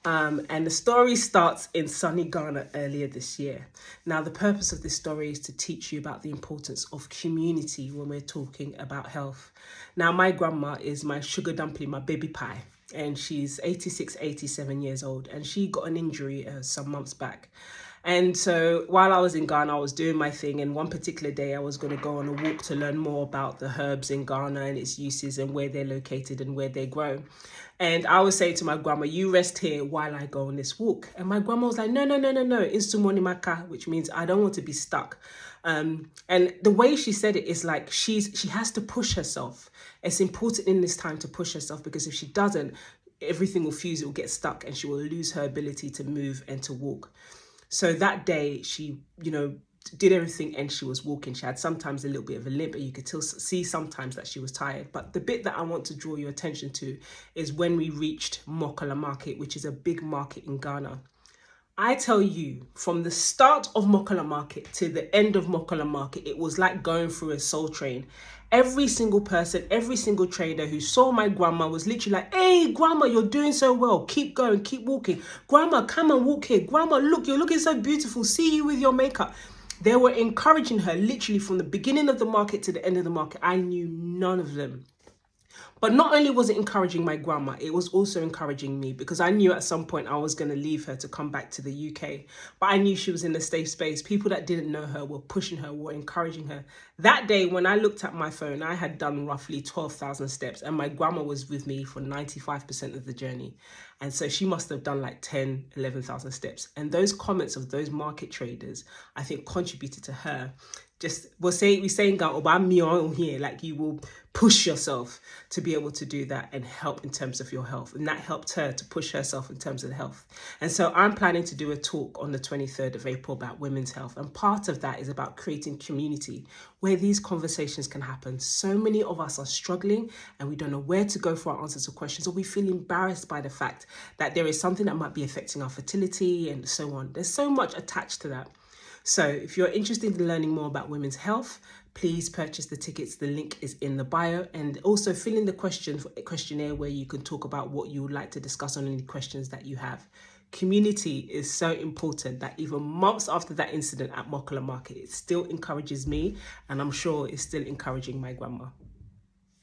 And the story starts in sunny Ghana earlier this year. Now, the purpose of this story is to teach you about the importance of community when we're talking about health. Now, my grandma is my sugar dumpling, my baby pie, and she's 86, 87 years old, and she got an injury some months back. And so while I was in Ghana, I was doing my thing. And one particular day, I was going to go on a walk to learn more about the herbs in Ghana and its uses and where they're located and where they grow. And I was saying to my grandma, you rest here while I go on this walk. And my grandma was like, no, Insumonimaka, which means I don't want to be stuck. And the way she said it is like she has to push herself. It's important in this time to push herself, because if she doesn't, everything will fuse, it will get stuck, and she will lose her ability to move and to walk. So that day she, did everything and she was walking. She had sometimes a little bit of a limp, and you could still see sometimes that she was tired. But the bit that I want to draw your attention to is when we reached Mokola Market, which is a big market in Ghana. I tell you, from the start of Mokola Market to the end of Mokola Market, it was like going through a soul train. Every single person, every single trader who saw my grandma was literally like, hey, grandma, you're doing so well. Keep going, keep walking. Grandma, come and walk here. Grandma, look, you're looking so beautiful. See you with your makeup. They were encouraging her literally from the beginning of the market to the end of the market. I knew none of them. But not only was it encouraging my grandma, it was also encouraging me, because I knew at some point I was going to leave her to come back to the UK. But I knew she was in a safe space. People that didn't know her were pushing her, were encouraging her. That day, when I looked at my phone, I had done roughly 12,000 steps, and my grandma was with me for 95% of the journey. And so she must have done like 10, 11,000 steps. And those comments of those market traders, I think, contributed to her. We say in Ghana, here, like you will push yourself to be able to do that and help in terms of your health. And that helped her to push herself in terms of health. And so I'm planning to do a talk on the 23rd of April about women's health. And part of that is about creating community where these conversations can happen. So many of us are struggling and we don't know where to go for our answers to questions, or we feel embarrassed by the fact that there is something that might be affecting our fertility and so on. There's so much attached to that. So if you're interested in learning more about women's health, please purchase the tickets. The link is in the bio, and also fill in the questionnaire where you can talk about what you would like to discuss on any questions that you have. Community is so important that even months after that incident at Mokola Market, it still encourages me, and I'm sure it's still encouraging my grandma.